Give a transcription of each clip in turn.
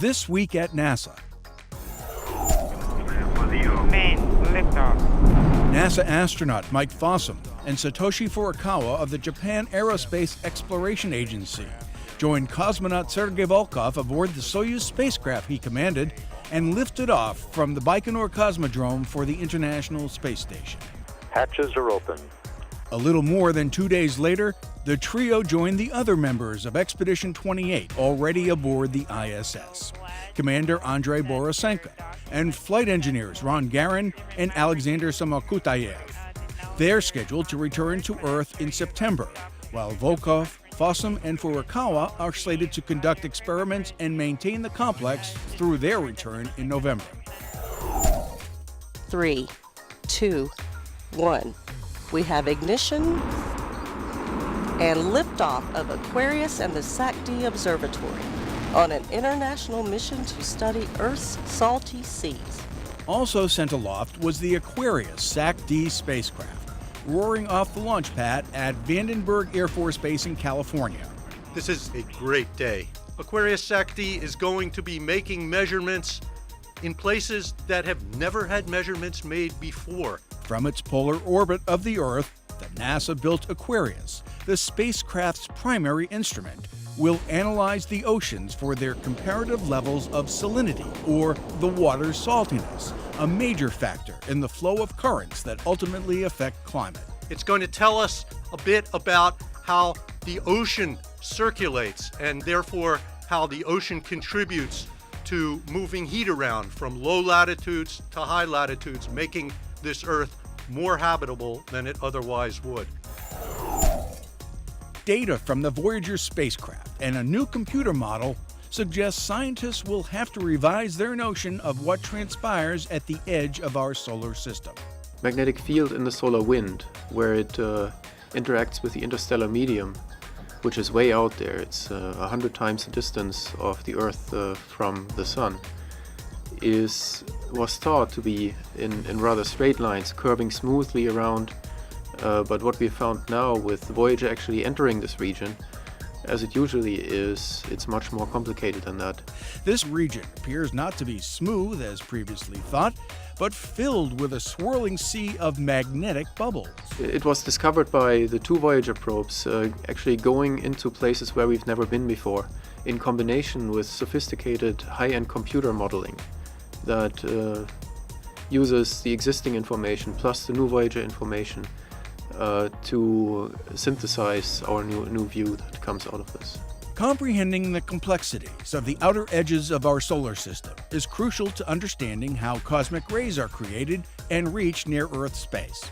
This week at NASA. Main liftoff. NASA astronaut Mike Fossum and Satoshi Furukawa of the Japan Aerospace Exploration Agency joined cosmonaut Sergei Volkov aboard the Soyuz spacecraft he commanded and lifted off from the Baikonur Cosmodrome for the International Space Station. Hatches are open. A little more than 2 days later, the trio joined the other members of Expedition 28 already aboard the ISS, Commander Andrey Borisenko, and flight engineers Garan and Alexander Samokutyaev. They're scheduled to return to Earth in September, while Volkov, Fossum, and Furukawa are slated to conduct experiments and maintain the complex through their return in November. 3, 2, 1. We have ignition and liftoff of Aquarius and the SAC-D Observatory on an international mission to study Earth's salty seas. Also sent aloft was the Aquarius SAC-D spacecraft, roaring off the launch pad at Vandenberg Air Force Base in California. This is a great day. Aquarius SAC-D is going to be making measurements in places that have never had measurements made before. From its polar orbit of the Earth, the NASA-built Aquarius, the spacecraft's primary instrument, will analyze the oceans for their comparative levels of salinity, or the water's saltiness, a major factor in the flow of currents that ultimately affect climate. It's going to tell us a bit about how the ocean circulates and therefore how the ocean contributes to moving heat around from low latitudes to high latitudes, making this Earth more habitable than it otherwise would. Data from the Voyager spacecraft and a new computer model suggests scientists will have to revise their notion of what transpires at the edge of our solar system. Magnetic field in the solar wind, where it interacts with the interstellar medium, which is way out there. It's 100 times the distance of the Earth from the Sun, was thought to be in rather straight lines, curving smoothly around. But what we found now with Voyager actually entering this region, as it usually is, it's much more complicated than that. This region appears not to be smooth as previously thought, but filled with a swirling sea of magnetic bubbles. It was discovered by the two Voyager probes actually going into places where we've never been before, in combination with sophisticated high-end computer modeling that uses the existing information plus the new Voyager information to synthesize our new view that comes out of this. Comprehending the complexities of the outer edges of our solar system is crucial to understanding how cosmic rays are created and reach near-Earth space.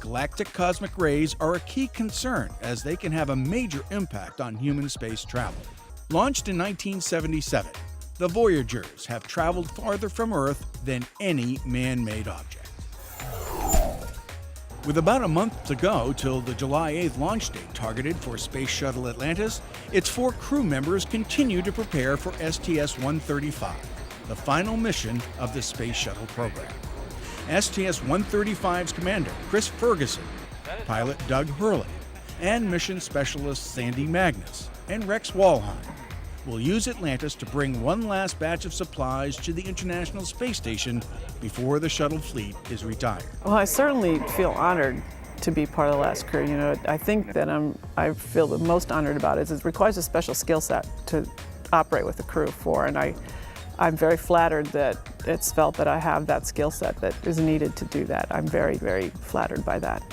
Galactic cosmic rays are a key concern as they can have a major impact on human space travel. Launched in 1977, the Voyagers have traveled farther from Earth than any man-made object. With about a month to go till the July 8th launch date targeted for Space Shuttle Atlantis, its 4 crew members continue to prepare for STS-135, the final mission of the Space Shuttle program. STS-135's commander, Chris Ferguson, pilot Doug Hurley, and mission specialist Sandy Magnus and Rex Walheim will use Atlantis to bring one last batch of supplies to the International Space Station before the shuttle fleet is retired. Well, I certainly feel honored to be part of the last crew. You know, I think that I feel the most honored about it is it requires a special skill set to operate with the crew for, and I'm very flattered that it's felt that I have that skill set that is needed to do that. I'm very, very flattered by that.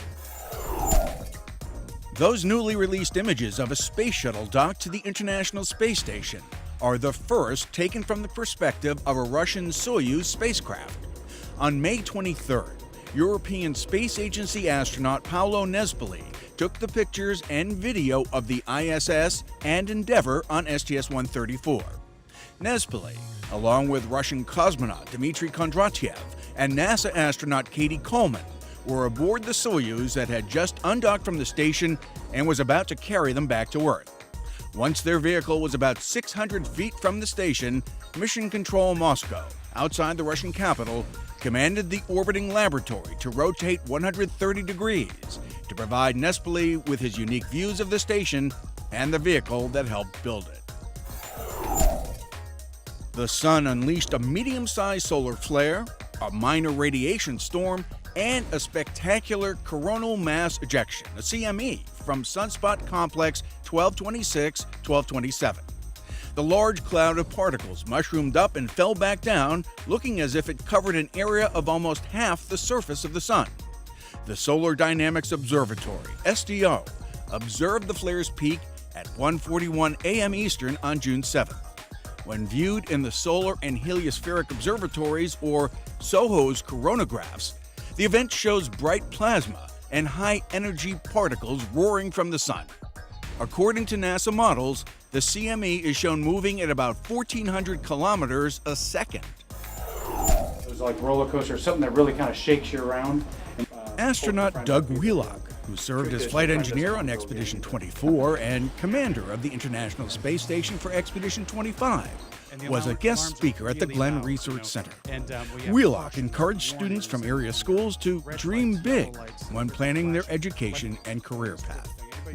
Those newly released images of a space shuttle docked to the International Space Station are the first taken from the perspective of a Russian Soyuz spacecraft. On May 23rd, European Space Agency astronaut Paolo Nespoli took the pictures and video of the ISS and Endeavour on STS-134. Nespoli, along with Russian cosmonaut Dmitry Kondratyev and NASA astronaut Katie Coleman, were aboard the Soyuz that had just undocked from the station and was about to carry them back to Earth. Once their vehicle was about 600 feet from the station, Mission Control Moscow, outside the Russian capital, commanded the orbiting laboratory to rotate 130 degrees to provide Nespoli with his unique views of the station and the vehicle that helped build it. The The sun unleashed a medium-sized solar flare, a minor radiation storm, and a spectacular coronal mass ejection, a CME, from sunspot complex 1226-1227. The large cloud of particles mushroomed up and fell back down, looking as if it covered an area of almost half the surface of the sun. The Solar Dynamics Observatory, SDO, observed the flare's peak at 1:41 a.m. Eastern on June 7th. When viewed in the Solar and Heliospheric Observatories, or SOHO's coronagraphs, the event shows bright plasma and high-energy particles roaring from the sun. According to NASA models, the CME is shown moving at about 1,400 kilometers a second. It was like a roller coaster, something that really kind of shakes you around. Astronaut Doug Wheelock, who served as flight engineer on Expedition 24 and commander of the International Space Station for Expedition 25, was a guest speaker at the Glenn Research Center. Wheelock encouraged students from area schools to dream big when planning their education and career path.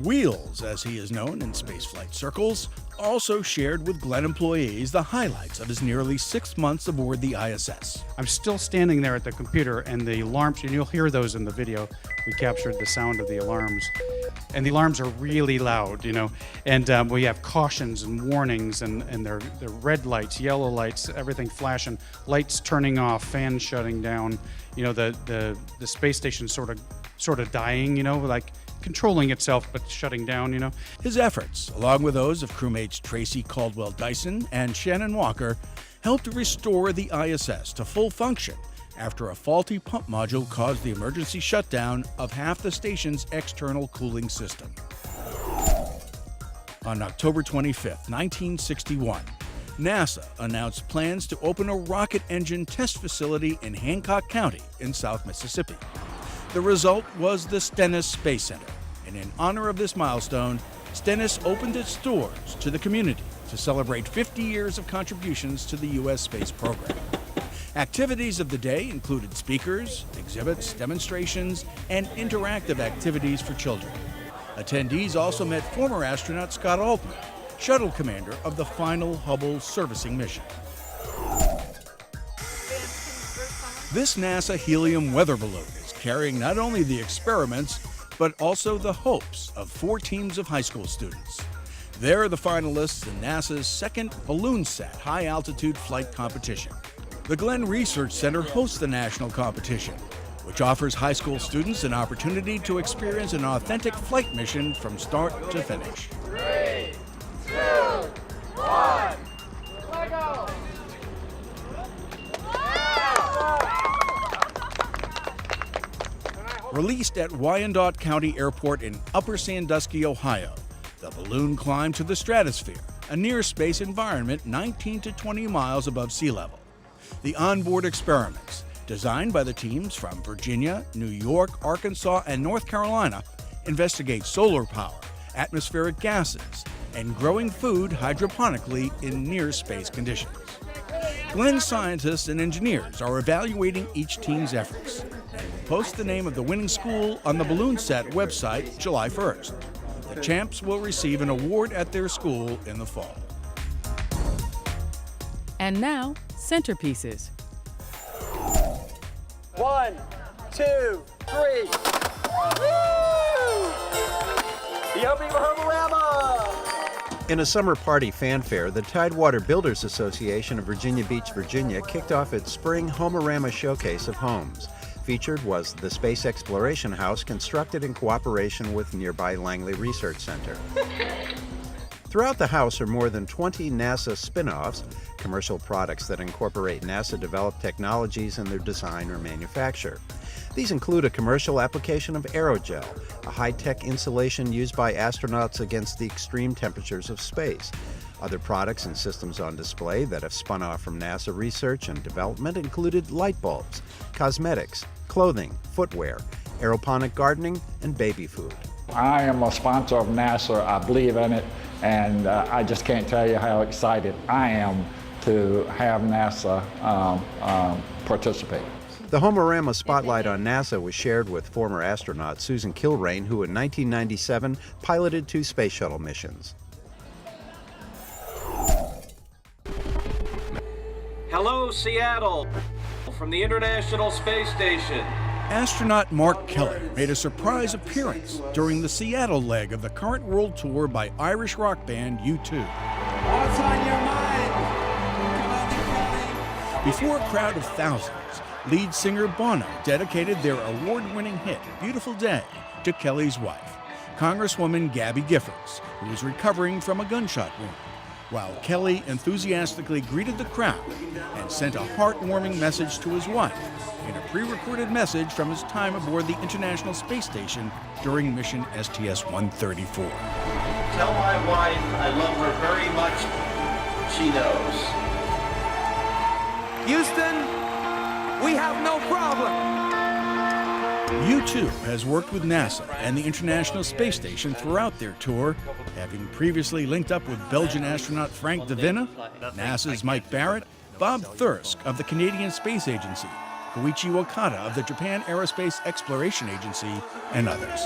Wheels, as he is known in spaceflight circles, also shared with Glenn employees the highlights of his nearly 6 months aboard the ISS. I'm still standing there at the computer, and the alarms, and you'll hear those in the video. We captured the sound of the alarms, and the alarms are really loud, and we have cautions and warnings, and they're red lights, yellow lights, everything flashing, lights turning off, fans shutting down. The space station sort of dying, like controlling itself but shutting down. His efforts, along with those of crewmates Tracy Caldwell Dyson and Shannon Walker, helped to restore the ISS to full function after a faulty pump module caused the emergency shutdown of half the station's external cooling system. On October 25, 1961, NASA announced plans to open a rocket engine test facility in Hancock County in South Mississippi. The result was the Stennis Space Center, and in honor of this milestone, Stennis opened its doors to the community to celebrate 50 years of contributions to the U.S. space program. Activities of the day included speakers, exhibits, demonstrations, and interactive activities for children. Attendees also met former astronaut Scott Altman, shuttle commander of the final Hubble servicing mission. This NASA helium weather balloon is carrying not only the experiments, but also the hopes of 4 teams of high school students. They're the finalists in NASA's second Balloonsat high-altitude flight competition. The Glenn Research Center hosts the national competition, which offers high school students an opportunity to experience an authentic flight mission from start to finish. 3, 2, 1, let go! Released at Wyandotte County Airport in Upper Sandusky, Ohio, the balloon climbed to the stratosphere, a near-space environment 19 to 20 miles above sea level. The onboard experiments, designed by the teams from Virginia, New York, Arkansas, and North Carolina, investigate solar power, atmospheric gases, and growing food hydroponically in near-space conditions. Glenn scientists and engineers are evaluating each team's efforts and will post the name of the winning school on the Balloonsat website July 1st. The champs will receive an award at their school in the fall. And now, centerpieces. 1, 2, 3. Yummy Homerama! In a summer party fanfare, the Tidewater Builders Association of Virginia Beach, Virginia kicked off its spring Homerama showcase of homes. Featured was the Space Exploration House, constructed in cooperation with nearby Langley Research Center. Throughout the house are more than 20 NASA spin-offs, commercial products that incorporate NASA-developed technologies in their design or manufacture. These include a commercial application of aerogel, a high-tech insulation used by astronauts against the extreme temperatures of space. Other products and systems on display that have spun off from NASA research and development included light bulbs, cosmetics, clothing, footwear, aeroponic gardening, and baby food. I am a sponsor of NASA. I believe in it, and I just can't tell you how excited I am to have NASA participate. The Homerama spotlight on NASA was shared with former astronaut Susan Kilrain, who in 1997 piloted 2 space shuttle missions. Hello, Seattle, from the International Space Station. Astronaut Mark Kelly made a surprise appearance during the Seattle leg of the current world tour by Irish rock band U2. What's on your mind? Before a crowd of thousands, lead singer Bono dedicated their award-winning hit, Beautiful Day, to Kelly's wife, Congresswoman Gabby Giffords, who was recovering from a gunshot wound, while Kelly enthusiastically greeted the crowd and sent a heartwarming message to his wife in a pre-recorded message from his time aboard the International Space Station during mission STS-134. Tell my wife I love her very much. She knows. Houston, we have no problem. U2 has worked with NASA and the International Space Station throughout their tour, having previously linked up with Belgian astronaut Frank De Vinne, NASA's Mike Barrett, Bob Thirsk of the Canadian Space Agency, Koichi Wakata of the Japan Aerospace Exploration Agency, and others.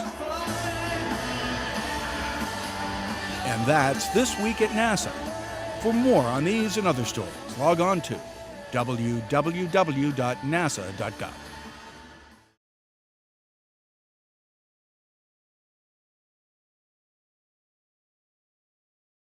And that's This Week at NASA. For more on these and other stories, log on to www.nasa.gov.